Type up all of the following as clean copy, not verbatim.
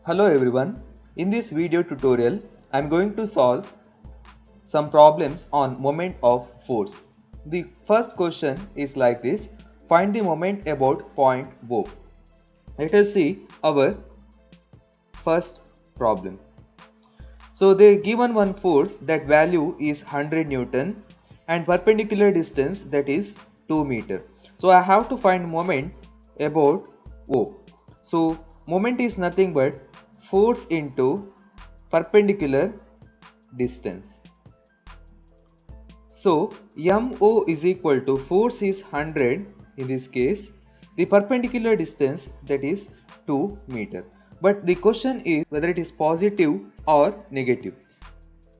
Hello everyone. In this video tutorial, I am going to solve some problems on moment of force. The first question is like this. Find the moment about point O. Let us see our first problem. So they given one force that value is 100 Newton and perpendicular distance that is 2 meter. So I have to find moment about O. So moment is nothing but force into perpendicular distance. So MO is equal to force is 100 in this case, the perpendicular distance that is 2 meter. But the question is whether it is positive or negative.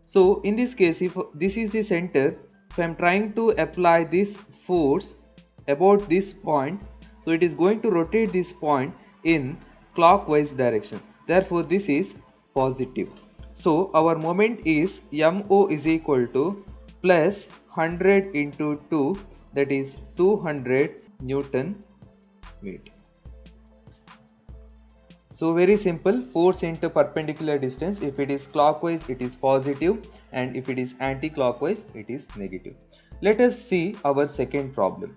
So in this case, if this is the center, if I am trying to apply this force about this point, so it is going to rotate this point in clockwise direction. Therefore this is positive. So our moment is MO is equal to plus 100 into 2, that is 200 Newton meter. So very simple, force into perpendicular distance, if it is clockwise it is positive and if it is anti-clockwise it is negative. Let us see our second problem.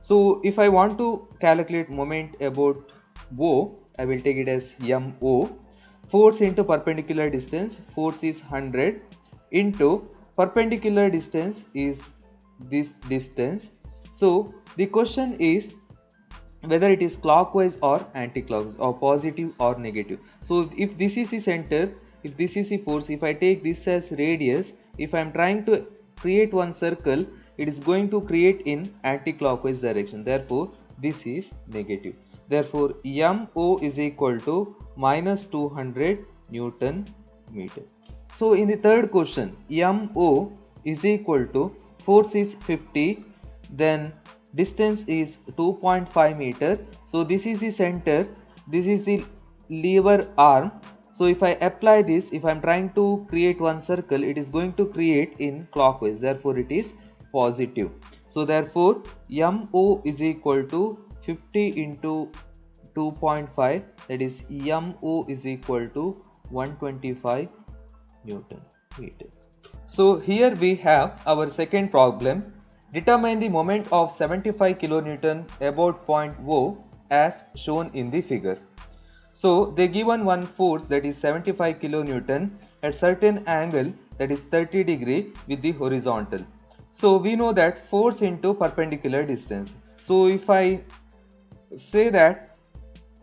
So if I want to calculate moment about O, I will take it as MO. Force into perpendicular distance, force is 100 into perpendicular distance is this distance. So the question is whether it is clockwise or anti-clockwise or positive or negative. So if this is the center, if this is the force, if I take this as radius, if I am trying to create one circle, it is going to create in anti-clockwise direction. Therefore this is negative. Therefore MO is equal to minus 200 Newton meter. So in the third question, MO is equal to force is 50, then distance is 2.5 meter. So this is the center, this is the lever arm. So if I apply this, if I am trying to create one circle, it is going to create in clockwise. Therefore it is positive. So therefore MO is equal to 50 into 2.5, that is MO is equal to 125 Newton meter. So here we have our second problem. Determine the moment of 75 kN about point O as shown in the figure. So they given one force that is 75 kN at certain angle, that is 30 degree with the horizontal. So we know that force into perpendicular distance. So if I say that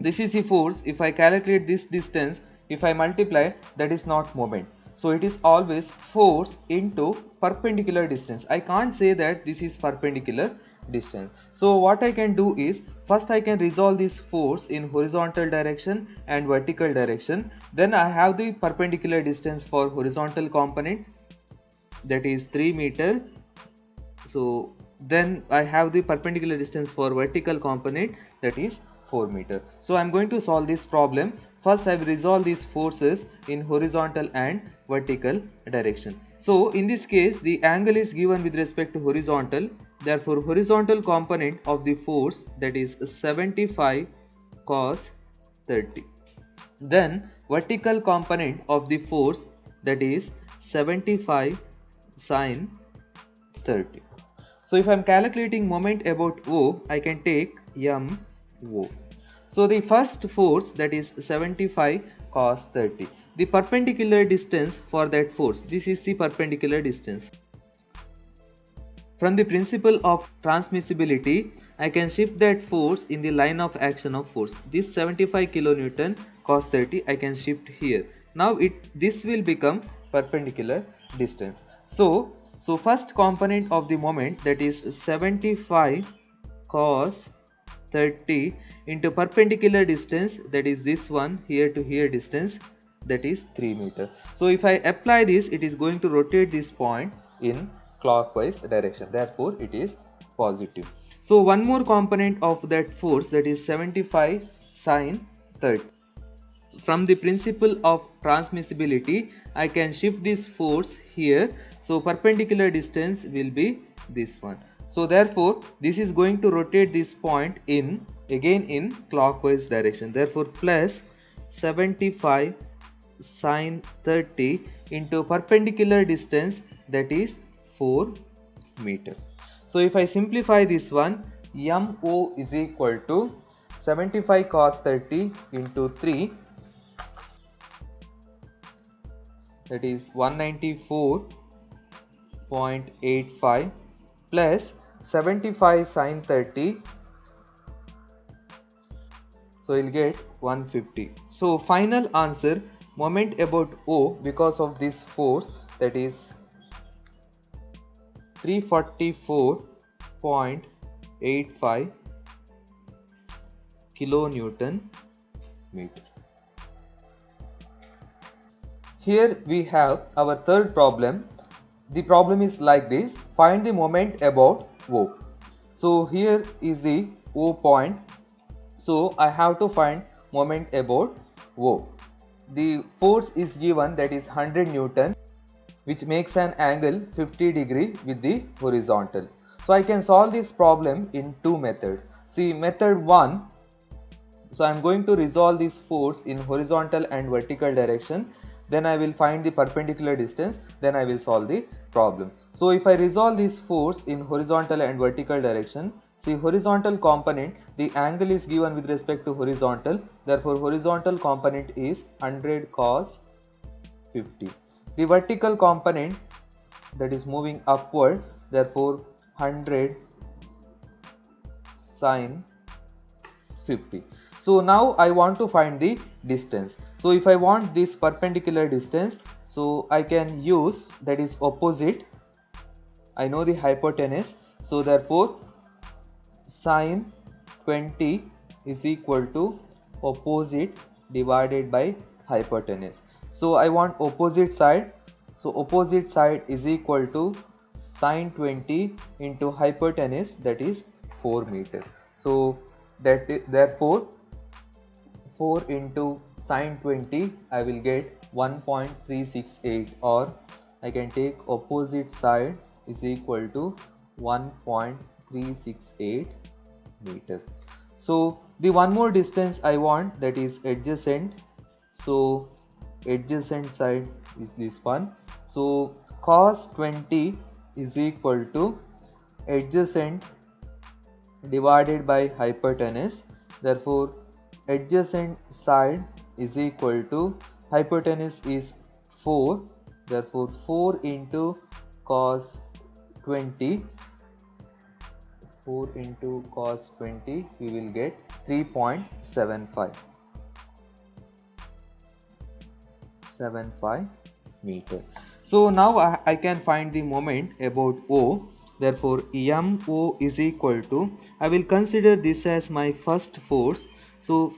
this is the force, if I calculate this distance, if I multiply, that is not moment. So it is always force into perpendicular distance. I can't say that this is perpendicular distance. So what I can do is, first I can resolve this force in horizontal direction and vertical direction. Then I have the perpendicular distance for horizontal component, that is 3 meter. So then I have the perpendicular distance for vertical component, that is 4 meter. So I am going to solve this problem. First I will resolve these forces in horizontal and vertical direction. So in this case the angle is given with respect to horizontal. Therefore horizontal component of the force, that is 75 cos 30. Then vertical component of the force, that is 75 sin 30. So if I am calculating moment about O, I can take MO. So the first force, that is 75 cos 30. The perpendicular distance for that force, this is the perpendicular distance. From the principle of transmissibility, I can shift that force in the line of action of force. This 75 kN cos 30 I can shift here. Now this will become perpendicular distance. So first component of the moment, that is 75 cos 30 into perpendicular distance, that is this one here to here distance, that is 3 meter. So if I apply this, it is going to rotate this point in clockwise direction. Therefore it is positive. So one more component of that force, that is 75 sin 30. From the principle of transmissibility, I can shift this force here. So perpendicular distance will be this one. So therefore this is going to rotate this point in again in clockwise direction. Therefore plus 75 sine 30 into perpendicular distance, that is 4 meter. So if I simplify this one, MO is equal to 75 cos 30 into 3, that is 194.85 plus 75 sine 30, so you'll get 150. So final answer, moment about O because of this force, that is 344.85 kilonewton meter. Here we have our third problem. The problem is like this: find the moment about O. So here is the O point. So I have to find moment about O. The force is given, that is 100 Newton, which makes an angle 50 degree with the horizontal. So I can solve this problem in two methods. See, method 1, so I am going to resolve this force in horizontal and vertical direction. Then I will find the perpendicular distance. Then I will solve the problem. So if I resolve this force in horizontal and vertical direction, see, horizontal component, the angle is given with respect to horizontal. Therefore, horizontal component is 100 cos 50. The vertical component, that is moving upward, therefore 100 sine 50. So now I want to find the distance. So if I want this perpendicular distance, so I can use, that is opposite. I know the hypotenuse, so therefore sine 20 is equal to opposite divided by hypotenuse. So I want opposite side, so opposite side is equal to sine 20 into hypotenuse, that is 4 meter. So therefore 4 into sine 20, I will get 1.368, or I can take opposite side is equal to 1.368 meter. So the one more distance I want, that is adjacent. So adjacent side is this one. So cos 20 is equal to adjacent divided by hypotenuse. Therefore adjacent side is equal to, hypotenuse is 4, therefore 4 into cos 20, 4 into cos 20, we will get 3.75 meter. So now I can find the moment about O. Therefore MO is equal to, I will consider this as my first force. So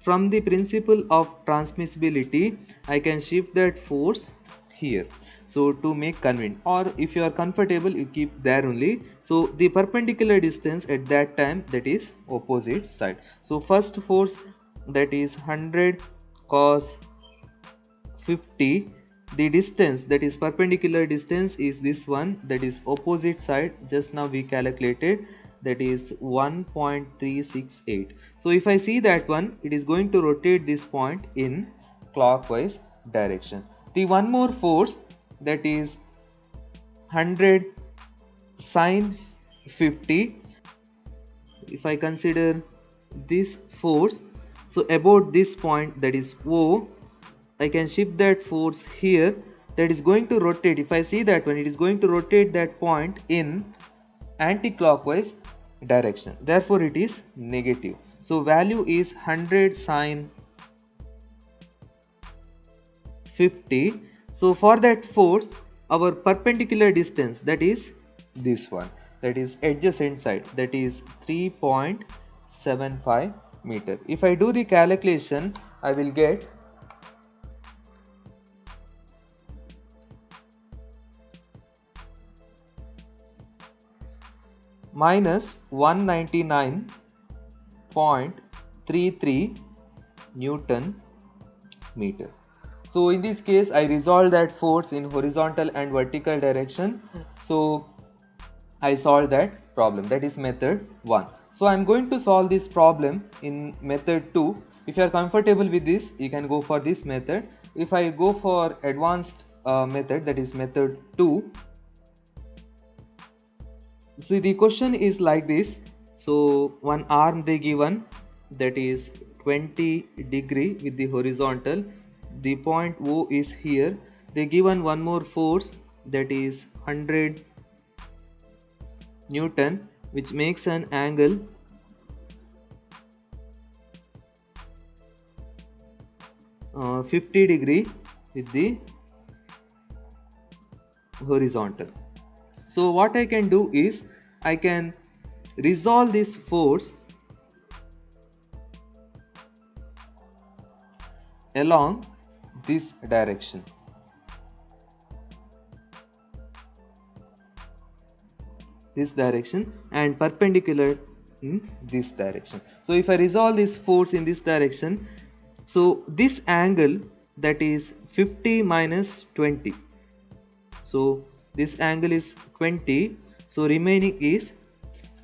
from the principle of transmissibility, I can shift that force here, so to make convenient, or if you are comfortable, you keep there only. So the perpendicular distance at that time, that is opposite side. So first force, that is 100 cos 50. The distance, that is perpendicular distance, is this one, that is opposite side. Just now we calculated, that is 1.368. So if I see that one, it is going to rotate this point in clockwise direction. The one more force, that is 100 sine 50. If I consider this force, so about this point, that is O, I can shift that force here, that is going to rotate. If I see that one, it is going to rotate that point in anti-clockwise direction. Therefore it is negative. So value is 100 sine 50. So for that force, our perpendicular distance, that is this one, that is adjacent side, that is 3.75 meter. If I do the calculation, I will get minus 199.33 Newton meter. So in this case, I resolve that force in horizontal and vertical direction. So I solved that problem. That is method 1. So I am going to solve this problem in method 2. If you are comfortable with this, you can go for this method. If I go for advanced method, that is method 2. So the question is like this. So one arm they given, that is 20 degree with the horizontal. The point O is here. They given one more force, that is 100 Newton, which makes an angle 50 degree with the horizontal. So what I can do is I can resolve this force along this direction. And perpendicular in this direction. So if I resolve this force in this direction, so this angle, that is 50 minus 20. So this angle is 20, so remaining is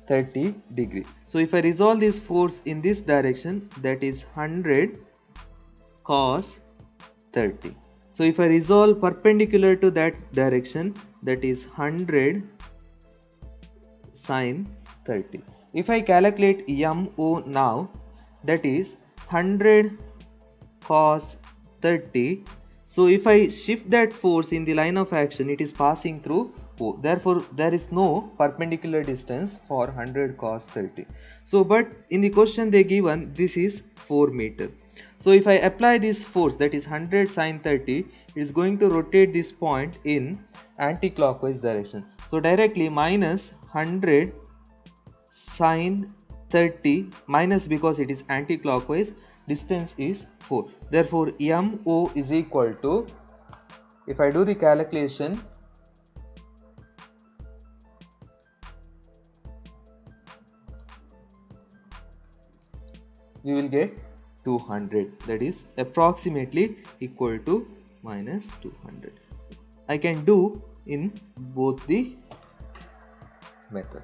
30 degree. So if I resolve this force in this direction, that is 100 cos 30. So if I resolve perpendicular to that direction, that is 100 sin 30. If I calculate MO now, that is 100 cos 30. So if I shift that force in the line of action, it is passing through O. Therefore, there is no perpendicular distance for 100 cos 30. So, but in the question they given, this is 4 meter. So if I apply this force, that is 100 sin 30, it is going to rotate this point in anti-clockwise direction. So directly minus 100 sin 30 minus, because it is anti-clockwise, distance is 4. Therefore MO is equal to, if I do the calculation, we will get 200, that is approximately equal to minus 200. I can do in both the method.